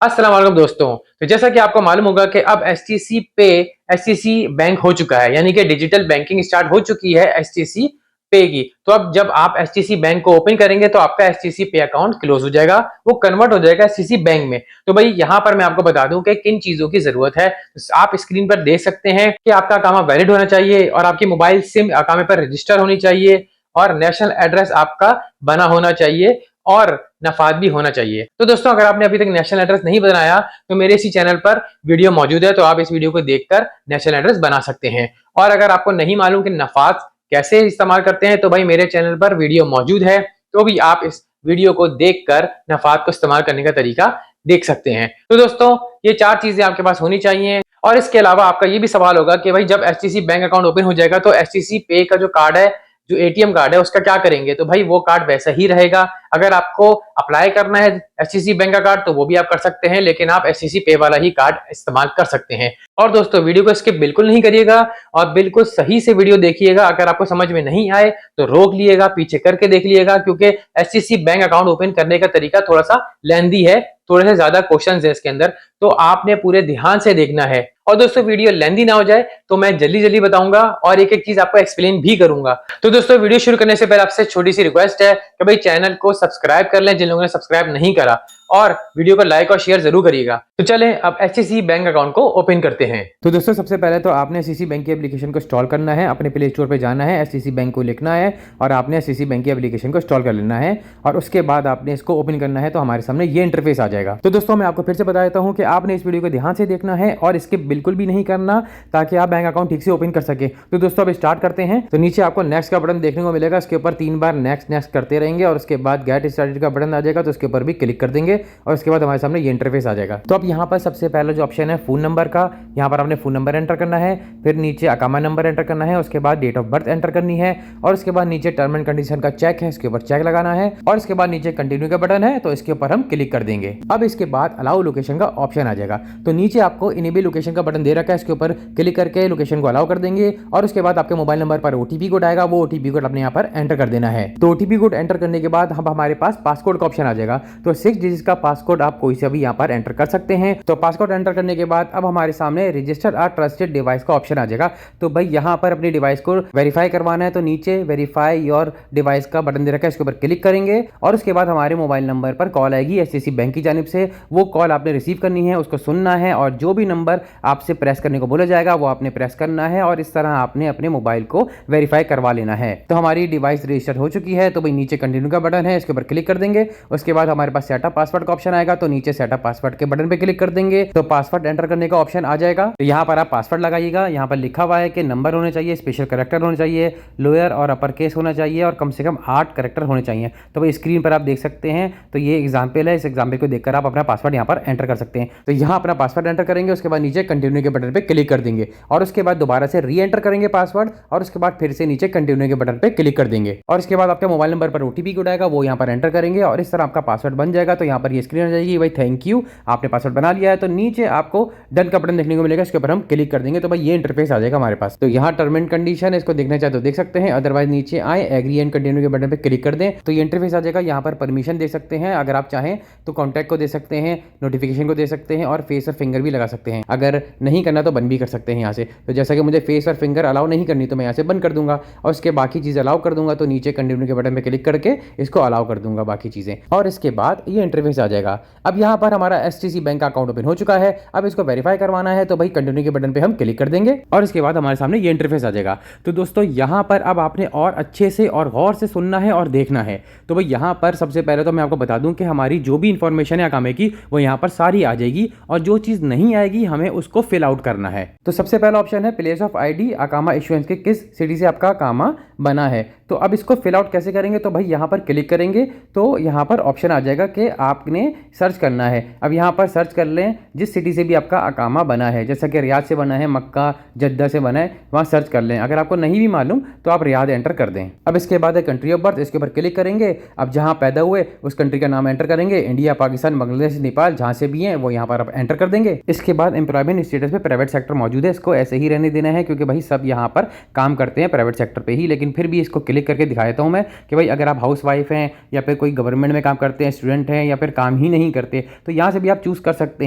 अस्सलाम वालेकुम दोस्तों। तो जैसा कि आपको मालूम होगा कि अब एचटीसी पे एचटीसी बैंक हो चुका है, यानी कि डिजिटल बैंकिंग स्टार्ट हो चुकी है एचटीसी पे की। तो अब जब आप एचटीसी बैंक को ओपन करेंगे तो आपका एचटीसी पे अकाउंट क्लोज हो जाएगा, वो कन्वर्ट हो जाएगा एचटीसी बैंक में। तो भाई यहाँ पर मैं आपको बता दूं कि किन चीजों की जरूरत है। तो आप स्क्रीन पर देख सकते हैं कि आपका अकामा वैलिड होना चाहिए और आपकी मोबाइल सिम अकामे पर रजिस्टर होनी चाहिए और नेशनल एड्रेस आपका बना होना चाहिए और नफाद भी होना चाहिए। तो दोस्तों, अगर आपने अभी तक नेशनल एड्रेस नहीं बनाया तो मेरे इसी चैनल पर वीडियो मौजूद है, तो आप इस वीडियो को देखकर नेशनल एड्रेस बना सकते हैं। और अगर आपको नहीं मालूम कि नफाद कैसे इस्तेमाल करते हैं तो भाई मेरे चैनल पर वीडियो मौजूद है, तो भी आप इस वीडियो को देखकर नफाद को इस्तेमाल करने का तरीका देख सकते हैं। तो दोस्तों, ये 4 चीजें आपके पास होनी चाहिए। और इसके अलावा आपका ये भी सवाल होगा कि भाई जब एचटीसी बैंक अकाउंट ओपन हो जाएगा तो एचटीसी पे का जो कार्ड है, जो एटीएम कार्ड है, उसका क्या करेंगे? तो भाई वो कार्ड वैसा ही रहेगा। अगर आपको अप्लाई करना है एचटीसी बैंक का कार्ड तो वो भी आप कर सकते हैं, लेकिन आप एचटीसी पे वाला ही कार्ड इस्तेमाल कर सकते हैं। और दोस्तों, वीडियो को स्किप बिल्कुल नहीं करिएगा और बिल्कुल सही से वीडियो देखिएगा। अगर आपको समझ में नहीं आए तो रोक लिएगा, पीछे करके देख लिएगा, क्योंकि एचटीसी बैंक अकाउंट ओपन करने का तरीका थोड़ा सा लेंदी है, थोड़े से ज्यादा क्वेश्चन है इसके अंदर, तो आपने पूरे ध्यान से देखना है। और दोस्तों, वीडियो लेंदी ना हो जाए तो मैं जल्दी जल्दी बताऊंगा और एक एक चीज आपको एक्सप्लेन भी करूंगा। तो दोस्तों, वीडियो शुरू करने से पहले आपसे छोटी सी रिक्वेस्ट है कि भाई चैनल को सब्सक्राइब कर लें जिन लोगों ने सब्सक्राइब नहीं करा, और वीडियो को लाइक और शेयर जरूर करिएगा। तो चलें अब एचटीसी बैंक अकाउंट को ओपन करते हैं। तो दोस्तों, सबसे पहले तो आपने एचटीसी बैंक की एप्लीकेशन को इंस्टॉल करना है। अपने प्ले स्टोर पे जाना है, एचटीसी बैंक को लिखना है और आपने एचटीसी बैंक की एप्लीकेशन को इंस्टॉल कर लेना है और उसके बाद आपने इसको ओपन करना है। तो हमारे सामने ये इंटरफेस आ जाएगा। तो दोस्तों, मैं आपको फिर से बता देता हूँ कि आपने इस वीडियो को ध्यान से देखना है और इसके बिल्कुल भी नहीं करना, ताकि आप बैंक अकाउंट ठीक से ओपन कर सके। तो दोस्तों, अब स्टार्ट करते हैं। तो नीचे आपको नेक्स्ट का बटन देखने को मिलेगा, इसके ऊपर 3 बार नेक्स्ट नेक्स्ट करते रहेंगे और उसके बाद गेट स्टार्टेड का बटन आ जाएगा, तो उसके ऊपर भी क्लिक कर देंगे और उसके बाद हमारे सामने ये इंटरफेस आ जाएगा। तो अब यहाँ पर सबसे पहला जो ऑप्शन है फोन नंबर का, यहाँ पर आपने फोन नंबर एंटर करना है, फिर नीचे अकामा नंबर एंटर करना है, उसके बाद डेट ऑफ बर्थ एंटर करनी है और उसके बाद नीचे टर्म एंड कंडीशन का चेक है, इसके ऊपर चेक लगाना है और इसके बाद नीचे कंटिन्यू का बटन है, तो इसके ऊपर हम क्लिक कर देंगे। अब इसके बाद अलाउ लोकेशन का ऑप्शन आ जाएगा। तो नीचे आपको इनेबल लोकेशन का बटन दे रखा है, इसके ऊपर क्लिक करके लोकेशन को अलाउ कर देंगे और उसके बाद आपके मोबाइल नंबर पर ओटीपी कोड आएगा, वो ओटीपी कोड अपने यहाँ पर एंटर कर देना है। तो ओटीपी कोड एंटर करने के बाद हम हमारे पास पासकोड का ऑप्शन आ जाएगा। तो 6 डिजिट का पासकोड आप कोई से भी यहाँ पर एंटर कर सकते हैं। तो पासकोड एंटर करने के बाद अब हमारे सामने रजिस्टर अ ट्रस्टेड डिवाइस का ऑप्शन आ जाएगा। तो भाई यहाँ पर अपनी डिवाइस को वेरीफाई करवाना है, तो नीचे वेरीफाई योर डिवाइस का बटन दे रखा है, इसके ऊपर क्लिक करेंगे और उसके बाद हमारे मोबाइल नंबर पर कॉल आएगी एचटीसी बैंक की जानिब से। वो कॉल आपने रिसीव करनी है, उसको सुनना है और जो भी नंबर आपसे प्रेस करने को बोला जाएगा वो आपने प्रेस करना है और इस तरह आपने अपने मोबाइल को वेरीफाई करवा लेना है। तो हमारी डिवाइस रजिस्टर हो चुकी है। तो भाई नीचे कंटिन्यू का बटन है, इसके ऊपर क्लिक कर देंगे। उसके बाद हमारे पास सेटअप पासवर्ड का ऑप्शन आएगा, तो नीचे सेटअप पासवर्ड के बटन पे क्लिक कर देंगे। तो पासवर्ड एंटर करने का ऑप्शन आ जाएगा। तो यहाँ पर आप पासवर्ड लगाइएगा। यहाँ पर लिखा हुआ है कि नंबर होने चाहिए, स्पेशल कैरेक्टर होने चाहिए, लोअर और अपर केस होना चाहिए और कम से कम 8 कैरेक्टर होने चाहिए। तो भाई स्क्रीन पर आप देख सकते हैं। तो ये एग्जाम्पल है, इस एग्जाम्पल को देखकर आप अपना पासवर्ड यहाँ पर एंटर कर सकते हैं। तो यहाँ अपना पासवर्ड एंटर करेंगे, उसके बाद नीचे कंटिन्यू के बटन पे क्लिक कर देंगे और उसके बाद दोबारा से री एंटर करेंगे पासवर्ड और उसके बाद फिर से नीचे कंटिन्यू के बटन पे क्लिक कर देंगे और इसके बाद आपके मोबाइल नंबर पर ओटीपी कोड आएगा, वो यहाँ पर एंटर करेंगे और इस तरह आपका पासवर्ड बन जाएगा। तो यहाँ पर ये स्क्रीन आ जाएगी, भाई थैंक यू, आपने पासवर्ड बना लिया है। तो नीचे आपको डन का बटन देखने को मिलेगा, इसके ऊपर हम क्लिक कर देंगे। तो भाई ये इंटरफेस आ जाएगा हमारे पास। तो यहाँ टर्म एंड कंडीशन, इसको देखना चाहे तो देख सकते हैं, अदरवाइज नीचे आए एग्री एंड कंटिन्यू के बटन पे क्लिक कर दें तो ये इंटरफेस आ जाएगा। यहाँ पर परमिशन दे सकते हैं, अगर आप चाहें तो कॉन्टैक्ट को दे सकते हैं, नोटिफिकेशन को दे सकते हैं और फेस और फिंगर भी लगा सकते हैं। अगर नहीं करना तो बंद भी कर सकते हैं यहाँ से। तो जैसा कि मुझे फेस और फिंगर अलाउ नहीं करनी तो मैं यहाँ से बंद कर दूंगा और उसके बाकी चीज़ अलाउ कर दूंगा। तो नीचे कंटिन्यू के बटन पे क्लिक करके इसको अलाउ कर दूंगा बाकी चीज़ें और इसके बाद ये इंटरफेस आ जाएगा। अब यहाँ पर हमारा एचटीसी बैंक का अकाउंट ओपन हो चुका है। अब इसको वेरीफाई करवाना है, तो भाई कंटिन्यू के बटन पे हम क्लिक कर देंगे और इसके बाद हमारे सामने ये इंटरफेस आ जाएगा। तो दोस्तों, यहाँ पर अब आपने और अच्छे से और गौर से सुनना है और देखना है। तो भाई यहाँ पर सबसे पहले तो मैं आपको बता दूं कि हमारी जो भी इंफॉर्मेशन है अकामे की वो यहाँ पर सारी आ जाएगी और जो चीज़ नहीं आएगी हमें उसको फिल आउट करना है। तो सबसे पहला ऑप्शन है प्लेस ऑफ आईडी, अकामा इशुएंस के किस सिटी से आपका अकामा बना है। तो अब इसको फिल आउट कैसे करेंगे? तो भाई यहाँ पर क्लिक करेंगे तो यहाँ पर ऑप्शन आ जाएगा कि आपने सर्च करना है। अब यहाँ पर सर्च कर लें जिस सिटी से भी आपका अकामा बना है, जैसा कि रियाद से बना है, मक्का, जद्दा से बना है, वहाँ सर्च कर लें। अगर आपको नहीं भी मालूम तो आप रियाद एंटर कर दें। अब इसके बाद है कंट्री ऑफ बर्थ, इसके ऊपर क्लिक करेंगे। अब जहाँ पैदा हुए उस कंट्री का नाम एंटर करेंगे, इंडिया, पाकिस्तान, बांग्लादेश, नेपाल, जहाँ से भी हैं वो यहाँ पर आप एंटर कर देंगे। इसके बाद एम्प्लॉयमेंट स्टेटस पे प्राइवेट सेक्टर मौजूद है, इसको ऐसे ही रहने देना है क्योंकि भाई सब यहाँ पर काम करते हैं प्राइवेट सेक्टर पे ही, लेकिन फिर भी इसको क्लिक करके दिखा देता हूँ मैं कि भाई अगर आप हाउस वाइफ हैं या फिर कोई गवर्नमेंट में काम करते हैं, स्टूडेंट हैं या फिर काम ही नहीं करते, तो यहाँ से भी आप चूज़ कर सकते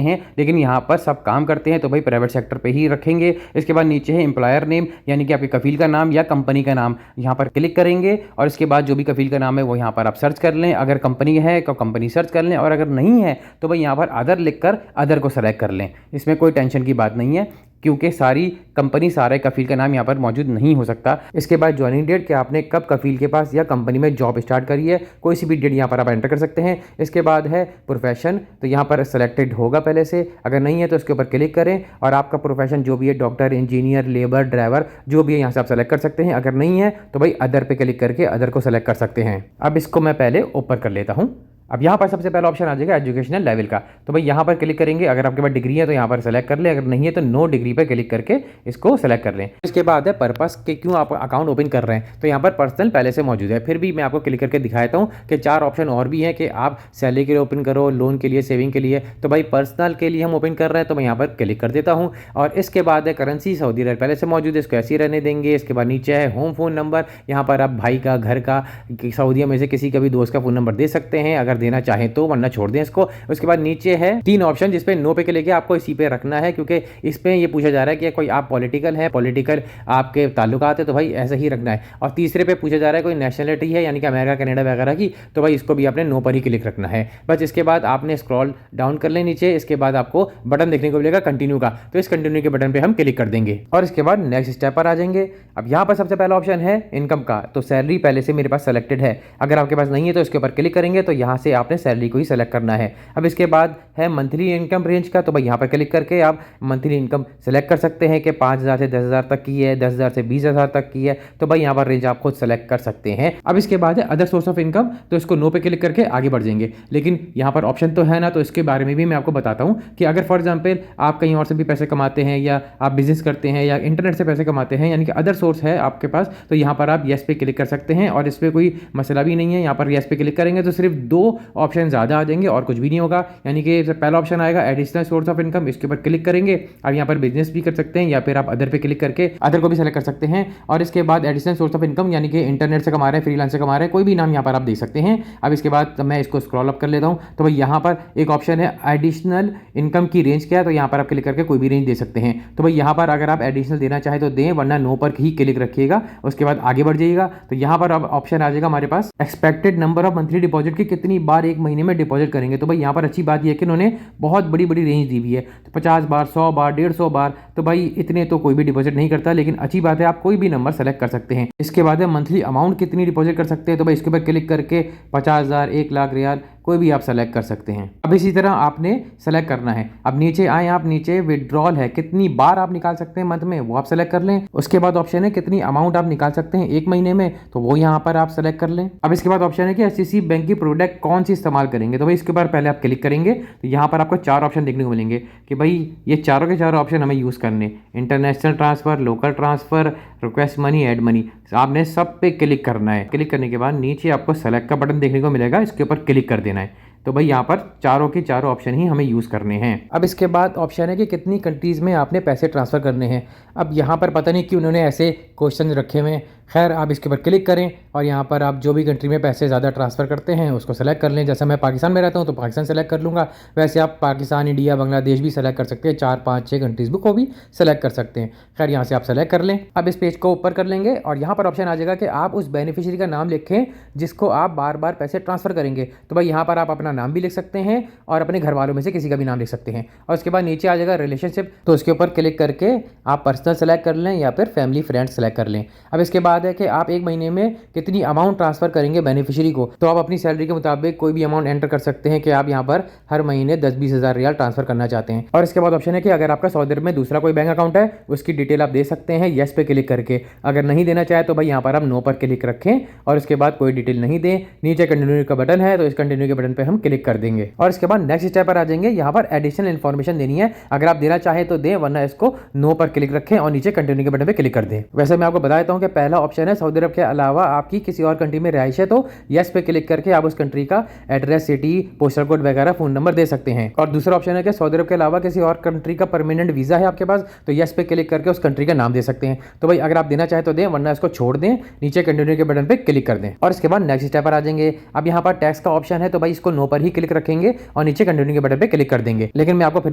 हैं। लेकिन यहाँ पर सब काम करते हैं तो भाई प्राइवेट सेक्टर पे ही रखेंगे। इसके बाद नीचे है एम्प्लॉयर नेम, यानी कि आपके कफील का नाम या कंपनी का नाम, यहाँ पर क्लिक करेंगे और इसके बाद जो भी कफील का नाम है वो यहाँ पर आप सर्च कर लें। अगर कंपनी है तो कंपनी सर्च कर लें, और अगर नहीं है तो भाई यहाँ पर अदर लिखकर अदर को सेलेक्ट कर लें। इसमें कोई टेंशन की बात नहीं है, क्योंकि सारी कंपनी सारे कफील का नाम यहाँ पर मौजूद नहीं हो सकता। इसके बाद ज्वाइनिंग डेट, कि आपने कब कफील के पास या कंपनी में जॉब स्टार्ट करी है, कोई सी भी डेट यहाँ पर आप एंटर कर सकते हैं। इसके बाद है प्रोफेशन, तो यहाँ पर सेलेक्टेड होगा पहले से, अगर नहीं है तो इसके ऊपर क्लिक करें और आपका प्रोफेशन जो भी है, डॉक्टर, इंजीनियर, लेबर, ड्राइवर, जो भी है यहाँ से आप सेलेक्ट कर सकते हैं। अगर नहीं है तो भाई अदर पे क्लिक करके अदर को सेलेक्ट कर सकते हैं। अब इसको मैं पहले ऊपर कर लेता हूँ। अब यहाँ पर सबसे पहला ऑप्शन आ जाएगा एजुकेशनल लेवल का, तो भाई यहाँ पर क्लिक करेंगे। अगर आपके पास डिग्री है तो यहाँ पर सेलेक्ट कर लें, अगर नहीं है तो नो डिग्री पर क्लिक करके इसको सेलेक्ट कर लें। इसके बाद है पर्पस, के क्यों आप अकाउंट ओपन कर रहे हैं, तो यहाँ पर पर्सनल पहले से मौजूद है। फिर भी मैं आपको क्लिक करके दिखाता हूँ कि 4 ऑप्शन और भी हैं कि आप सैलरी के लिए ओपन करो, लोन के लिए, सेविंग के लिए। तो भाई पर्सनल के लिए हम ओपन कर रहे हैं तो मैं यहाँ पर क्लिक कर देता हूँ। और इसके बाद है करेंसी, सऊदी अरब पहले से मौजूद है, इसको ऐसे ही रहने देंगे। इसके बाद नीचे है होम फ़ोन नंबर, यहाँ पर आप भाई का, घर का, सऊदीया में से किसी का भी दोस्त का फ़ोन नंबर दे सकते हैं अगर देना चाहें तो, वरना छोड़ दें इसको। उसके बाद नीचे है 3 ऑप्शन जिसपे नो पे क्लिक है, आपको इसी पे रखना है, क्योंकि इस पे ये पूछा जा रहा है कि कोई आप पॉलिटिकल है, पॉलिटिकल आपके ताल्लुकात है, तो भाई ऐसे ही रखना है। और तीसरे पे पूछा जा रहा है कोई नेशनलिटी है, यानी कि अमेरिका, कनाडा वगैरह की, तो भाई इसको भी आपने नो पर ही क्लिक रखना है बस। इसके बाद आपने स्क्रॉल डाउन कर ले नीचे, इसके बाद आपको बटन देखने को मिलेगा कंटिन्यू का, तो इस कंटिन्यू के बटन पे हम क्लिक कर देंगे और इसके बाद नेक्स्ट स्टेप पर आ जाएंगे। अब यहाँ पर सबसे पहला ऑप्शन है इनकम का, तो सैलरी पहले से मेरे पास सेलेक्टेड है। अगर आपके पास नहीं है तो इसके ऊपर क्लिक करेंगे, तो यहाँ से आपने सैलरी को ही सेलेक्ट करना है। अब इसके बाद है मंथली इनकम रेंज का, तो भाई यहाँ पर क्लिक करके आप मंथली इनकम सेलेक्ट कर सकते हैं कि 5,000 से 10,000 तक की है, 10,000 से 20,000 तक की है, तो भाई यहाँ पर रेंज आप खुद सेलेक्ट कर सकते हैं। अब इसके बाद है अदर सोर्स ऑफ इनकम, तो इसको नो पे क्लिक करके आगे बढ़ जाएंगे। लेकिन यहाँ पर ऑप्शन तो है ना, तो इसके बारे में भी मैं आपको बताता हूँ कि अगर फॉर एग्जाम्पल आप कहीं और से भी पैसे कमाते हैं, या आप बिजनेस करते हैं, या इंटरनेट से पैसे कमाते हैं, यानी कि अदर सोर्स है आपके पास, तो यहाँ पर आप येस पे क्लिक कर सकते हैं और इस पर कोई मसला भी नहीं है। यहाँ पर येस पे क्लिक करेंगे तो सिर्फ 2 ऑप्शन ज़्यादा आ जाएंगे और कुछ भी नहीं होगा। यानी कि पहला ऑप्शन आएगा एडिशनल सोर्स ऑफ इनकम, इसके ऊपर क्लिक करेंगे। अब यहाँ पर बिजनेस भी कर सकते हैं या फिर आप अदर पे क्लिक करके अदर को भी सेलेक्ट कर सकते हैं। और इसके बाद एडिशनल सोर्स ऑफ इनकम, यानी कि इंटरनेट से कमा रहे हैं, फ्रीलांस से कमा रहे हैं, कोई भी नाम यहाँ पर आप दे सकते हैं। अब इसके बाद मैं इसको स्क्रॉल अप कर लेता हूँ, तो भाई यहाँ पर एक ऑप्शन है एडिशनल इनकम की रेंज क्या है, तो यहाँ पर आप क्लिक करके कोई भी रेंज दे सकते हैं। तो भाई यहाँ पर अगर आप एडिशनल देना चाहें तो दें, वरना नो पर ही क्लिक रखिएगा। उसके बाद आगे बढ़ जाइएगा, तो यहाँ पर अब ऑप्शन आ जाएगा हमारे पास expected number of monthly deposit की, कितनी बार एक महीने में डिपॉजिट करेंगे। तो भाई यहाँ पर अच्छी बात यह है कि उन्होंने बहुत बड़ी बड़ी रेंज दी हुई है, तो 50 बार, 100 बार, 150 बार, तो भाई इतने तो कोई भी डिपॉजिट नहीं करता, लेकिन अच्छी बात है आप कोई भी नंबर सेलेक्ट कर सकते हैं। इसके बाद है मंथली अमाउंट कितनी डिपॉजिट कर सकते हैं, तो भाई इसके ऊपर क्लिक करके 50,000, 1 लाख रियाल कोई भी आप सेलेक्ट कर सकते हैं। अब इसी तरह आपने सेलेक्ट करना है। अब नीचे आए आप, नीचे विड्रॉल है, कितनी बार आप निकाल सकते हैं मंथ में, वो आप सेलेक्ट कर लें। उसके बाद ऑप्शन है कितनी अमाउंट आप निकाल सकते हैं 1 महीने में, तो वो यहाँ पर आप सेलेक्ट कर लें। अब इसके बाद ऑप्शन है कि एचडीएफसी बैंक की प्रोडक्ट कौन सी इस्तेमाल करेंगे, तो भाई इसके बाद पहले आप क्लिक करेंगे, तो यहाँ पर आपको 4 ऑप्शन देखने को मिलेंगे कि भाई ये चारों के चारों ऑप्शन हमें यूज़ करने, international transfer, local transfer, request money, add money, आपने सब पे क्लिक करना है। क्लिक करने के बाद नीचे आपको सेलेक्ट का बटन देखने को मिलेगा, इसके ऊपर क्लिक कर देना है। तो भाई यहाँ पर चारों के चारों ऑप्शन ही हमें यूज़ करने हैं। अब इसके बाद ऑप्शन है कि कितनी कंट्रीज़ में आपने पैसे ट्रांसफ़र करने हैं। अब यहाँ पर पता नहीं कि उन्होंने ऐसे क्वेश्चन रखे हुए हैं, खैर आप इसके ऊपर क्लिक करें और यहाँ पर आप जो भी कंट्री में पैसे ज़्यादा ट्रांसफ़र करते हैं उसको सेलेक्ट कर लें। जैसे मैं पाकिस्तान में रहता हूँ तो पाकिस्तान सेलेक्ट कर लूँगा, वैसे आप पाकिस्तान, इंडिया, बांग्लादेश भी सेलेक्ट कर सकते हैं, 4, 5, 6 कंट्रीज़ को भी सेलेक्ट कर सकते हैं। खैर यहाँ से आप सेलेक्ट कर लें। अब इस पेज को ऊपर कर लेंगे और यहाँ पर ऑप्शन आ जाएगा कि आप उस बेनिफिशियरी का नाम लिखें जिसको आप बार बार पैसे ट्रांसफ़र करेंगे। तो भाई यहाँ पर आप अपना नाम भी लिख सकते हैं और अपने घर वालों में से किसी का भी नाम लिख सकते हैं। और उसके बाद नीचे आ जाएगा रिलेशनशिप, तो उसके ऊपर क्लिक करके आप पर्सनल सेलेक्ट कर लें या फिर फैमिली फ्रेंड सेलेक्ट कर लें। अब इसके बाद है कि आप एक महीने में कितनी अमाउंट ट्रांसफर करेंगे बेनिफिशियरी को, तो आप अपनी सैलरी के मुताबिक कोई भी अमाउंट एंटर कर सकते हैं कि आप यहाँ पर हर महीने 10-20 हज़ार रियाल ट्रांसफर करना चाहते हैं। और इसके बाद ऑप्शन है कि अगर आपका सऊदी अरब में दूसरा कोई बैंक अकाउंट है उसकी डिटेल आप दे सकते हैं येस पे क्लिक करके। अगर नहीं देना चाहे तो भाई यहाँ पर आप नो पर क्लिक रखें और इसके बाद कोई डिटेल नहीं दें। नीचे कंटिन्यू का बटन है तो इस कंटिन्यू के बटन पर हम क्लिक कर देंगे और इसके बाद नेक्स्ट स्टेप पर आ जाएंगे। यहाँ पर एडिशनल इन्फॉर्मेशन देनी है, अगर आप देना चाहें तो दें, वरना इसको नो पर क्लिक रखें और नीचे कंटिन्यू के बटन पर क्लिक कर दें। वैसे मैं आपको बता देता हूँ कि पहला ऑप्शन है सऊदी अरब के अलावा आपकी किसी और कंट्री में रहाइश है तो यस पे क्लिक करके आप उस कंट्री का एड्रेस, सिटी, पोस्टल कोड वगैरह, फोन नंबर दे सकते हैं। और दूसरा ऑप्शन है कि सऊदी अरब के अलावा किसी और कंट्री का परमानेंट वीजा है आपके पास तो यस पे क्लिक करके उस कंट्री का नाम दे सकते हैं। तो भाई अगर आप देना चाहे तो दें, वरना इसको छोड़ दें, नीचे कंटिन्यू के बटन पे क्लिक कर दें और इसके बाद नेक्स्ट स्टेप पर आ जाएंगे। अब यहाँ पर टैक्स का ऑप्शन है तो भाई इसको नो पर ही क्लिक रखेंगे और नीचे कंटिन्यू के बटन पे क्लिक कर देंगे। लेकिन मैं आपको फिर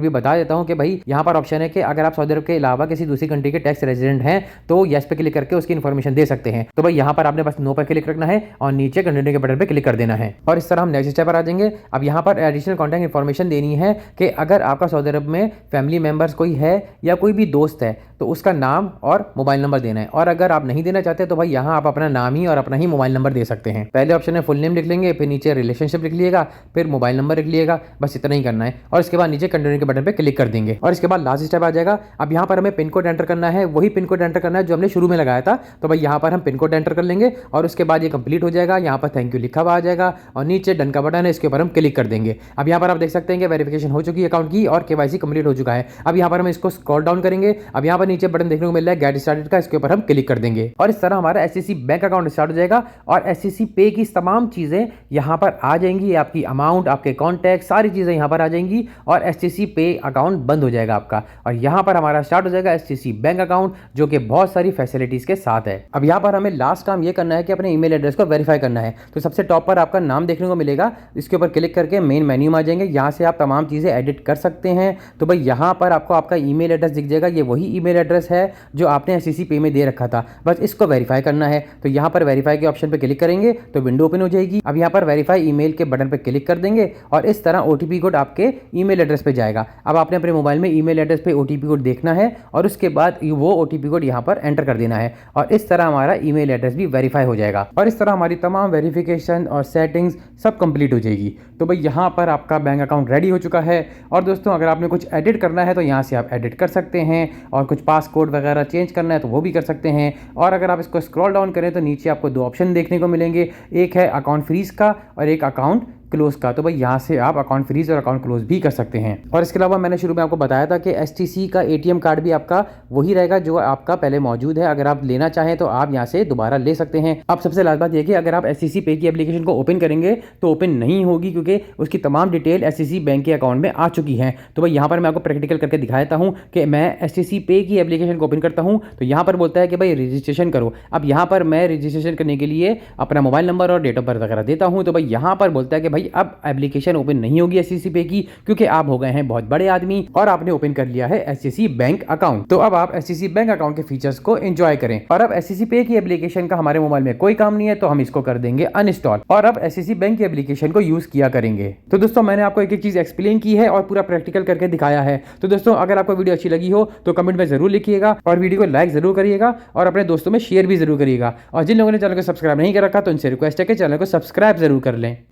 भी बता देता हूँ कि भाई यहाँ पर ऑप्शन है कि अगर आप सऊदी अरब के अलावा किसी दूसरी कंट्री के टैक्स रेजिडेंट हैं तो यस पे क्लिक करके उसकी इन्फॉर्मेशन दे सकते हैं। तो भाई यहाँ पर आपने बस नो पर क्लिक रखना है और नीचे कंटिन्यू के बटन पे क्लिक कर देना है और इस तरह हम नेक्स्ट स्टेप पर आ जाएंगे। अब यहाँ पर एडिशनल कॉन्टैक्ट इन्फॉर्मेशन देनी है कि अगर आपका सऊदी अरब में फैमिली मेंबर्स कोई है या कोई भी दोस्त है तो उसका नाम और मोबाइल नंबर देना है। और अगर आप नहीं देना चाहते तो भाई यहाँ आप अपना नाम ही और अपना ही मोबाइल नंबर दे सकते हैं। पहले ऑप्शन है फुल नेम लिख लेंगे, फिर नीचे रिलेशनशिप लिख लिएगा, फिर मोबाइल नंबर लिख लिएगा, बस इतना ही करना है और इसके बाद नीचे कंटिन्यू के बटन पे क्लिक कर देंगे और इसके बाद लास्ट स्टेप आ जाएगा। अब यहाँ पर हमें पिन कोड एंटर करना है, वही पिन कोड एंटर करना है जो हमने शुरू में लगाया था। तो भाई यहाँ पर हम पिन कोड एंटर कर लेंगे और उसके बाद ये कंप्लीट हो जाएगा। यहाँ पर थैंक यू लिखा हुआ आ जाएगा और नीचे डन का बटन है, इसके ऊपर हम क्लिक कर देंगे। अब यहाँ पर आप देख सकते हैं कि वेरिफिकेशन हो चुकी है अकाउंट की और केवाईसी कंप्लीट हो चुका है। अब यहाँ पर हम इसको स्क्रॉल डाउन करेंगे। अब यहाँ पर नीचे बटन देखने को मिल रहा है गेट स्टार्टेड का, इसके ऊपर हम क्लिक कर देंगे और इस तरह हमारा एचटीसी बैंक अकाउंट स्टार्ट हो जाएगा और एचटीसी पे की तमाम चीजें यहाँ पर आ जाएंगी। आपकी अमाउंट, आपके कॉन्टैक्ट, सारी चीजें यहाँ पर आ जाएंगी और एचटीसी पे अकाउंट बंद हो जाएगा आपका और यहाँ पर हमारा स्टार्ट हो जाएगा एचटीसी बैंक अकाउंट जो कि बहुत सारी फैसिलिटीज के साथ है। अब यहाँ पर हमें लास्ट काम ये करना है कि अपने ईमेल एड्रेस को वेरीफाई करना है। तो सबसे टॉप पर आपका नाम देखने को मिलेगा, इसके ऊपर क्लिक करके मेन मेन्यू में आ जाएंगे। यहाँ से आप तमाम चीजें एडिट कर सकते हैं। तो भाई यहाँ पर आपको आपका ईमेल एड्रेस दिख जाएगा, ये वही ईमेल एड्रेस है जो आपने एचटीसी पे में दे रखा था, बस इसको वेरीफाई करना है। तो यहाँ पर वेरीफाई के ऑप्शन पे क्लिक करेंगे तो विंडो ओपन हो जाएगी। अब यहाँ पर वेरीफाई ईमेल के बटन पे क्लिक कर देंगे और इस तरह ओटीपी कोड आपके ईमेल एड्रेस पे जाएगा। अब आपने अपने मोबाइल में ईमेल एड्रेस पे ओटीपी कोड देखना है और उसके बाद वो ओटीपी कोड यहाँ पर एंटर कर देना है और इस तरह हमारा ईमेल एड्रेस भी वेरीफाई हो जाएगा और इस तरह हमारी तमाम वेरिफिकेशन और सेटिंग्स सब कंप्लीट हो जाएगी। तो भाई यहाँ पर आपका बैंक अकाउंट रेडी हो चुका है। और दोस्तों अगर आपने कुछ एडिट करना है तो यहाँ से आप एडिट कर सकते हैं और कुछ पासकोड वगैरह चेंज करना है तो वो भी कर सकते हैं। और अगर आप इसको स्क्रॉल डाउन करें तो नीचे आपको दो ऑप्शन देखने को मिलेंगे, एक है अकाउंट फ्रीज का और एक अकाउंट क्लोज का। तो भाई यहाँ से आप अकाउंट फ्रीज और अकाउंट क्लोज भी कर सकते हैं। और इसके अलावा मैंने शुरू में आपको बताया था कि एचटीसी का एटीएम कार्ड भी आपका वही रहेगा जो आपका पहले मौजूद है। अगर आप लेना चाहें तो आप यहाँ से दोबारा ले सकते हैं। अब सबसे लास्ट बात यह कि अगर आप एचटीसी पे की एप्लीकेशन को ओपन करेंगे तो ओपन नहीं होगी क्योंकि उसकी तमाम डिटेल एचटीसी बैंक के अकाउंट में आ चुकी है। तो भाई यहाँ पर मैं आपको प्रैक्टिकल करके दिखाता हूँ कि मैं एचटीसी पे की एप्लीकेशन को ओपन करता हूँ तो यहाँ पर बोलता है कि भाई रजिस्ट्रेशन करो। अब यहाँ पर मैं रजिस्ट्रेशन करने के लिए अपना मोबाइल नंबर और डेट ऑफ बर्थ वगैरह देता हूँ। तो भाई यहाँ पर बोलता है कि भाई अब एप्लीकेशन ओपन नहीं होगी एचटीसी पे की क्योंकि आप हो गए हैं बहुत बड़े आदमी और आपने ओपन कर लिया है एचटीसी बैंक अकाउंट। तो अब आप एचटीसी बैंक अकाउंट के फीचर्स को एंजॉय करें। और अब एचटीसी पे की एप्लीकेशन का हमारे मोबाइल में कोई काम नहीं है तो हम इसको कर देंगे अनइंस्टॉल और अब एचटीसी बैंक की एप्लीकेशन को यूज किया करेंगे। तो दोस्तों मैंने आपको एक एक चीज एक्सप्लेन की है और पूरा प्रैक्टिकल करके दिखाया है। तो दोस्तों अगर आपको वीडियो अच्छी लगी हो तो कमेंट में जरूर लिखिएगा और वीडियो को लाइक जरूर करिएगा और अपने दोस्तों में शेयर भी जरूर करिएगा। और जिन लोगों ने चैनल को सब्सक्राइब नहीं कर रखा तो उनसे रिक्वेस्ट है कि चैनल को सब्सक्राइब जरूर कर लें।